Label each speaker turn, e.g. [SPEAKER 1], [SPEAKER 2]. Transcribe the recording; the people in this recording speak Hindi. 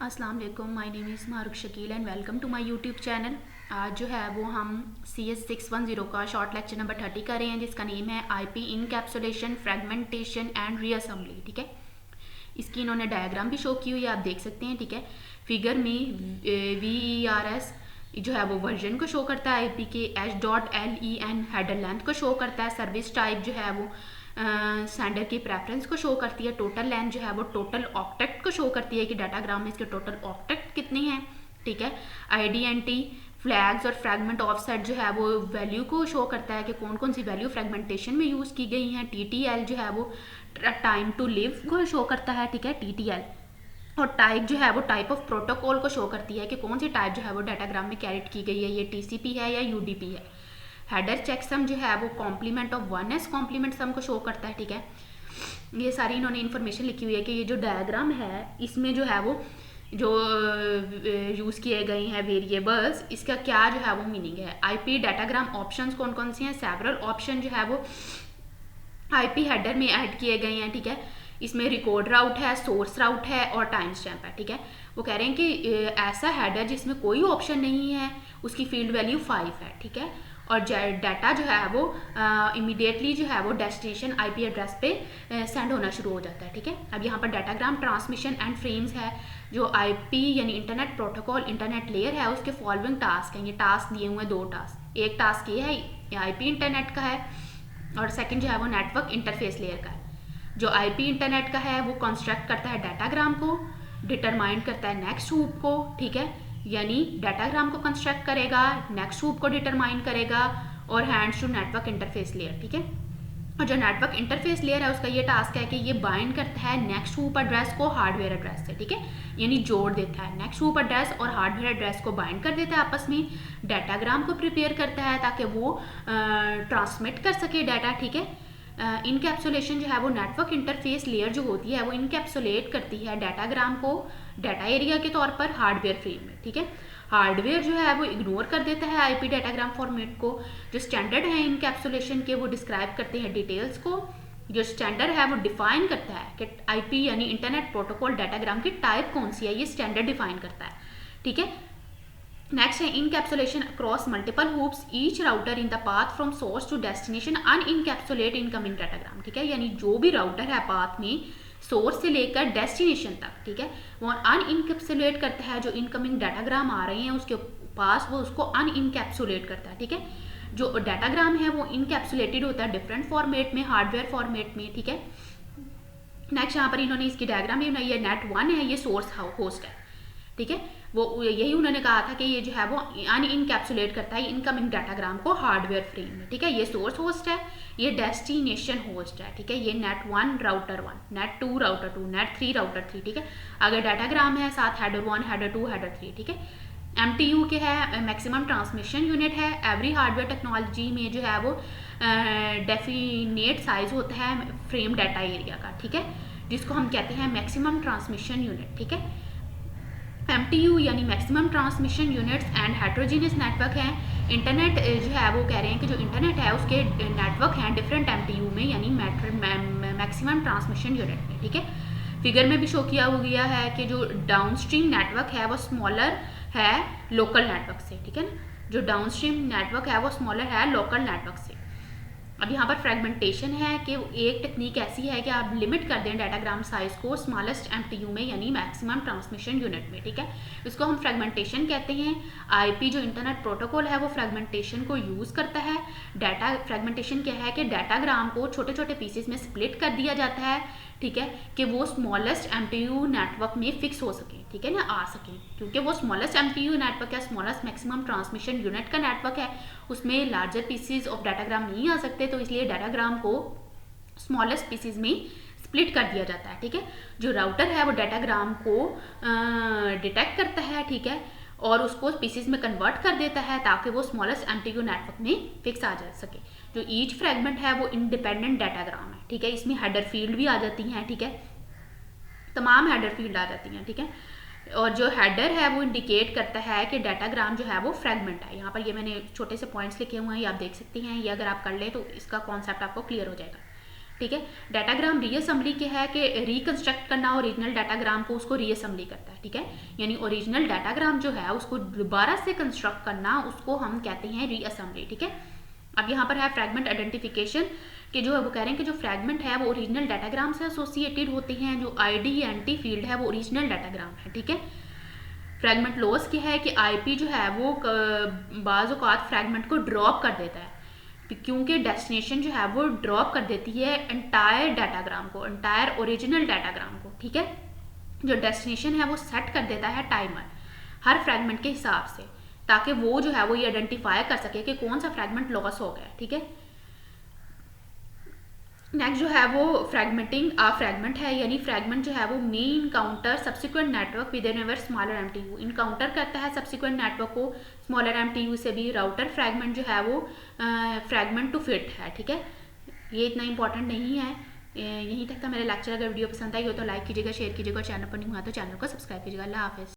[SPEAKER 1] अस्सलाम वालेकुम, my name is Mahrukh Shakeel and welcome to my YouTube channel. आज जो है वो हम CS610 का शॉर्ट लेक्चर नंबर 30 कर रहे हैं, जिसका नेम है IP encapsulation, fragmentation and reassembly. ठीक है, इसकी इन्होंने डायग्राम भी शो की हुई है, आप देख सकते हैं। ठीक है, फिगर में VERS जो है वो वर्जन को शो करता है, IP के H.LEN हेडर लेंथ को शो करता है, सर्विस टाइप जो है वो सेंडर की प्रेफरेंस को शो करती है, टोटल लेंथ जो है वो टोटल ऑक्टेट को शो करती है कि डाटाग्राम में इसके टोटल ऑक्टेट कितने हैं। ठीक है, IDNT फ्लैग्स और फ्रैगमेंट ऑफसेट जो है वो वैल्यू को शो करता है कि कौन कौन सी वैल्यू फ्रेगमेंटेशन में यूज़ की गई हैं। TTL जो है वो टाइम टू लिव को शो करता है। ठीक है, TTL और टाइप जो है वो टाइप ऑफ प्रोटोकॉल को शो करती है कि कौन सी टाइप जो है वो डाटाग्राम में कैरेट की गई है, ये TCP है या UDP है। हेडर चेकसम जो है वो कॉम्प्लीमेंट ऑफ 1s कॉम्प्लीमेंट सम को शो करता है। ठीक है, ये सारी इन्होंने इन्फॉर्मेशन लिखी हुई है कि ये जो डायग्राम है इसमें जो है वो जो यूज़ किए गए हैं वेरिएबल्स, इसका क्या जो है वो मीनिंग है। IP डाटाग्राम ऑप्शंस कौन कौन सी हैं, सेवरल ऑप्शन जो है वो IP हेडर में ऐड किए गए हैं। ठीक है, इसमें रिकॉर्ड राउट है, सोर्स राउट है और टाइम स्टैम्प है। ठीक है, वो कह रहे हैं कि ऐसा हेडर जिसमें कोई ऑप्शन नहीं है उसकी फील्ड वैल्यू 5 है। ठीक है, और डाटा जो है वो इमीडिएटली जो है वो डेस्टिनेशन IP एड्रेस पे सेंड होना शुरू हो जाता है। ठीक है, अब यहाँ पर डाटाग्राम ट्रांसमिशन एंड फ्रेम्स है, जो IP यानी इंटरनेट प्रोटोकॉल इंटरनेट लेयर है उसके फॉलोइंग टास्क हैं। ये टास्क दिए हुए हैं, दो टास्क। एक टास्क ये है IP इंटरनेट का है और सेकंड जो है वो नेटवर्क इंटरफेस लेयर का है। जो IP इंटरनेट का है वो कंस्ट्रक्ट करता है डाटाग्राम को, डिटरमाइन करता है नेक्स्ट हूप को। ठीक है, यानी डाटाग्राम को कंस्ट्रक्ट करेगा, नेक्स्ट हूप को डिटरमाइन करेगा और hands to network interface layer. ठीक है, और जो नेटवर्क इंटरफेस लेयर है उसका ये टास्क है कि ये बाइंड करता है नेक्स्ट हूप एड्रेस को हार्डवेयर एड्रेस से। ठीक है, यानी जोड़ देता है नेक्स्ट हूप एड्रेस और हार्डवेयर एड्रेस को बाइंड कर देता है आपस में, डाटाग्राम को प्रिपेयर करता है ताकि वो ट्रांसमिट कर सके डाटा। ठीक है, इनकैप्सुलेशन जो है वो नेटवर्क इंटरफेस लेयर जो होती है वो इनकैप्सुलेट करती है डाटाग्राम को डाटा एरिया के तौर पर हार्डवेयर फ्रेम में। ठीक है, हार्डवेयर जो है वो इग्नोर कर देता है IP डाटाग्राम फॉर्मेट को। जो स्टैंडर्ड है इनकैप्सुलेशन के वो डिस्क्राइब करते हैं डिटेल्स को। जो स्टैंडर्ड है वो डिफाइन करता है कि IP यानी इंटरनेट प्रोटोकॉल डाटाग्राम की टाइप कौन सी है, ये स्टैंडर्ड डिफाइन करता है। ठीक है, नेक्स्ट है encapsulation across multiple hops, each router in the path from source to destination unencapsulate incoming datagram. ठीक है, यानी जो भी राउटर है पाथ में सोर्स से लेकर डेस्टिनेशन तक, ठीक है, वो अनइनकैप्सुलेट करता है। जो इनकमिंग डाटाग्राम आ रहे हैं उसके पास वो उसको अनइनकैप्सुलेट करता है। ठीक है, जो डाटाग्राम है वो इनकैप्सुलेटेड होता है डिफरेंट फॉर्मेट में, हार्डवेयर फॉर्मेट में। ठीक है, नेक्स्ट यहाँ पर इन्होंने इसकी डायग्राम भी बनाई है। नेट1 है, ये सोर्स होस्ट है। ठीक है, वो यही उन्होंने कहा था कि ये जो है वो अनइनकैप्सुलेट करता है इनकमिंग डाटाग्राम को हार्डवेयर फ्रेम में। ठीक है, ये सोर्स होस्ट है, ये डेस्टिनेशन होस्ट है। ठीक है, ये नेट1 राउटर 1, नेट2 राउटर 2, नेट3 राउटर 3। ठीक है, अगर डाटाग्राम है साथ हेडर 1, हेडर 2, हेडर 3। ठीक है, MTU के है, मैक्सिमम ट्रांसमिशन यूनिट है। एवरी हार्डवेयर टेक्नोलॉजी में जो है वो डेफिनेट साइज होता है फ्रेम डाटा एरिया का। ठीक है, जिसको हम कहते हैं मैक्सिमम ट्रांसमिशन यूनिट। ठीक है, MTU यानी maximum transmission units and heterogeneous network हैं। इंटरनेट जो है वो कह रहे हैं कि जो इंटरनेट है उसके नेटवर्क हैं डिफरेंट MTU में, यानी मैक्सिमम ट्रांसमिशन यूनिट में। ठीक है, फिगर में भी शो किया गया है कि जो डाउनस्ट्रीम नेटवर्क है वो स्मॉलर है लोकल नेटवर्क से। ठीक है ना, जो डाउनस्ट्रीम नेटवर्क है वो स्मॉलर है लोकल नेटवर्क से। अब यहाँ पर फ्रेगमेंटेशन है कि एक टेक्निक ऐसी है कि आप लिमिट कर दें डाटाग्राम साइज को स्मॉलेस्ट MTU में, यानी मैक्सिमम ट्रांसमिशन यूनिट में। ठीक है, इसको हम फ्रेगमेंटेशन कहते हैं। IP जो इंटरनेट प्रोटोकॉल है वो फ्रेगमेंटेशन को यूज़ करता है। डाटा फ्रेगमेंटेशन क्या है कि डाटाग्राम को छोटे छोटे पीसेस में स्प्लिट कर दिया जाता है। ठीक है, कि वो स्मॉलेस्ट MTU नेटवर्क में फिक्स हो सके। ठीक है ना, आ सके, क्योंकि वो स्मॉलेस्ट MTU नेटवर्क है, स्मॉलेस्ट मैक्सिमम ट्रांसमिशन यूनिट का नेटवर्क है, उसमें लार्जर पीसीज ऑफ डाटाग्राम नहीं आ सकते, तो इसलिए डाटाग्राम को स्मॉलेस्ट पीसीज में स्प्लिट कर दिया जाता है। ठीक है, जो राउटर है वो डाटाग्राम को डिटेक्ट करता है। ठीक है, और उसको पीसीज में कन्वर्ट कर देता है ताकि वो स्मॉलेस्ट MTU नेटवर्क में फिक्स आ जा सके। जो ईच फ्रेगमेंट है वो इंडिपेंडेंट डाटाग्राम है। ठीक है, इसमें हेडर फील्ड भी आ जाती हैं। ठीक है, तमाम हेडर फील्ड आ जाती हैं। ठीक है, और जो हेडर है वो इंडिकेट करता है कि डाटाग्राम जो है वो फ्रेगमेंट है। यहाँ पर ये मैंने छोटे से पॉइंट्स लिखे हुए हैं, ये आप देख सकती हैं। ये अगर आप कर ले तो इसका कॉन्सेप्ट आपको क्लियर हो जाएगा। ठीक है। डाटाग्राम रीअसेंबली क्या है कि रिकंस्ट्रक्ट करना ओरिजिनल डाटाग्राम को, उसको रीअसेंबली करता है, ठीक है। यानी ओरिजिनल डाटाग्राम जो है उसको दोबारा से कंस्ट्रक्ट करना, उसको हम कहते हैं रीअसेंबली, ठीक है। अब यहाँ पर है फ्रैगमेंट आइडेंटिफिकेशन कि जो है वो कह रहे हैं कि जो फ्रैगमेंट है वो ओरिजिनल डाटाग्राम से एसोसिएटेड होते हैं, जो IDNT फील्ड है वो ओरिजिनल डाटाग्राम है, ठीक है। फ्रैगमेंट लॉस क्या है कि IP जो है वो बाज़ औक़ात फ्रैगमेंट को ड्रॉप कर देता है, क्योंकि डेस्टिनेशन जो है वो ड्रॉप कर देती है एंटायर डाटाग्राम को, एंटायर ओरिजिनल डाटाग्राम को, ठीक है। जो डेस्टिनेशन है वो सेट कर देता है टाइमर हर फ्रैगमेंट के हिसाब से, ताकि वो जो है वो ये आइडेंटिफाई कर सके कि कौन सा फ्रैगमेंट लॉस हो गया, ठीक है। नेक्स्ट जो है वो फ्रैगमेंटिंग फ्रैगमेंट है, यानी फ्रैगमेंट जो है वो main encounter subsequent network with an ever smaller MTU, encounter करता है सब्सिक्वेंट नेटवर्क को स्मॉलर MTU से भी। राउटर फ्रैगमेंट जो है वो फ्रैगमेंट टू फिट है, ठीक है। ये इतना इंपॉर्टेंट नहीं है। यहीं तक था मेरा लेक्चर। अगर वीडियो पसंद आई हो तो लाइक कीजिएगा, शेयर कीजिएगा, चैनल पर नहीं हुआ तो चैनल को सब्सक्राइब कीजिएगा। अल्लाह हाफिज़।